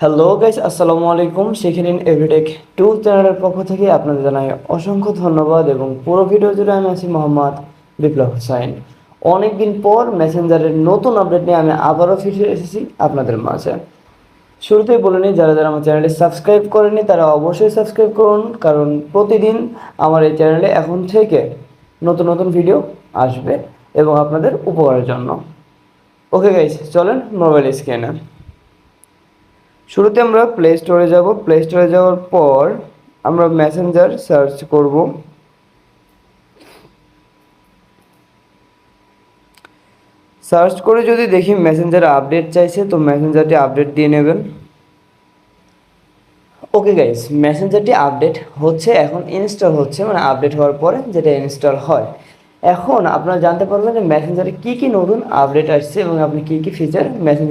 Hello guys, আসসালামু আলাইকুম। শিখে নিন এভরিটেক 2 চ্যানেলের পক্ষ থেকে আপনাদের জানাই অসংখ্য ধন্যবাদ এবং পুরো ভিডিও জুড়ে আমি আছি মোহাম্মদ বিপ্লব হোসাইন। অনেকদিন পর মেসেঞ্জারের নতুন আপডেট নিয়ে আমি আবারও ফিরে এসেছি আপনাদের মাঝে। শুরুতেই বলে নিই, যারা যারা আমার চ্যানেলটি সাবস্ক্রাইব করেনি তারা অবশ্যই সাবস্ক্রাইব করুন, কারণ প্রতিদিন আমার এই চ্যানেলে এখন থেকে নতুন নতুন ভিডিও আসবে এবং আপনাদের উপকারের জন্য। ওকে গাইস, চলেন মোবাইল স্ক্রিনে। শুরুতে আমরা প্লে স্টোরে যাব। প্লে স্টোরে যাওয়ার পর আমরা মেসেঞ্জার সার্চ করব। সার্চ করে যদি দেখি মেসেঞ্জার আপডেট চাইছে, তো মেসেঞ্জারটি আপডেট দিয়ে নেবেন। ওকে গাইস, মেসেঞ্জারটি আপডেট হচ্ছে, এখন ইনস্টল হচ্ছে, মানে আপডেট হওয়ার পরে যেটা ইনস্টল হয়। এখন আপনারা জানতে পারবেন যে মেসেঞ্জারে কী কী নতুন আপডেট আসছে এবং আপনি কী কী ফিচার মেসেঞ্জার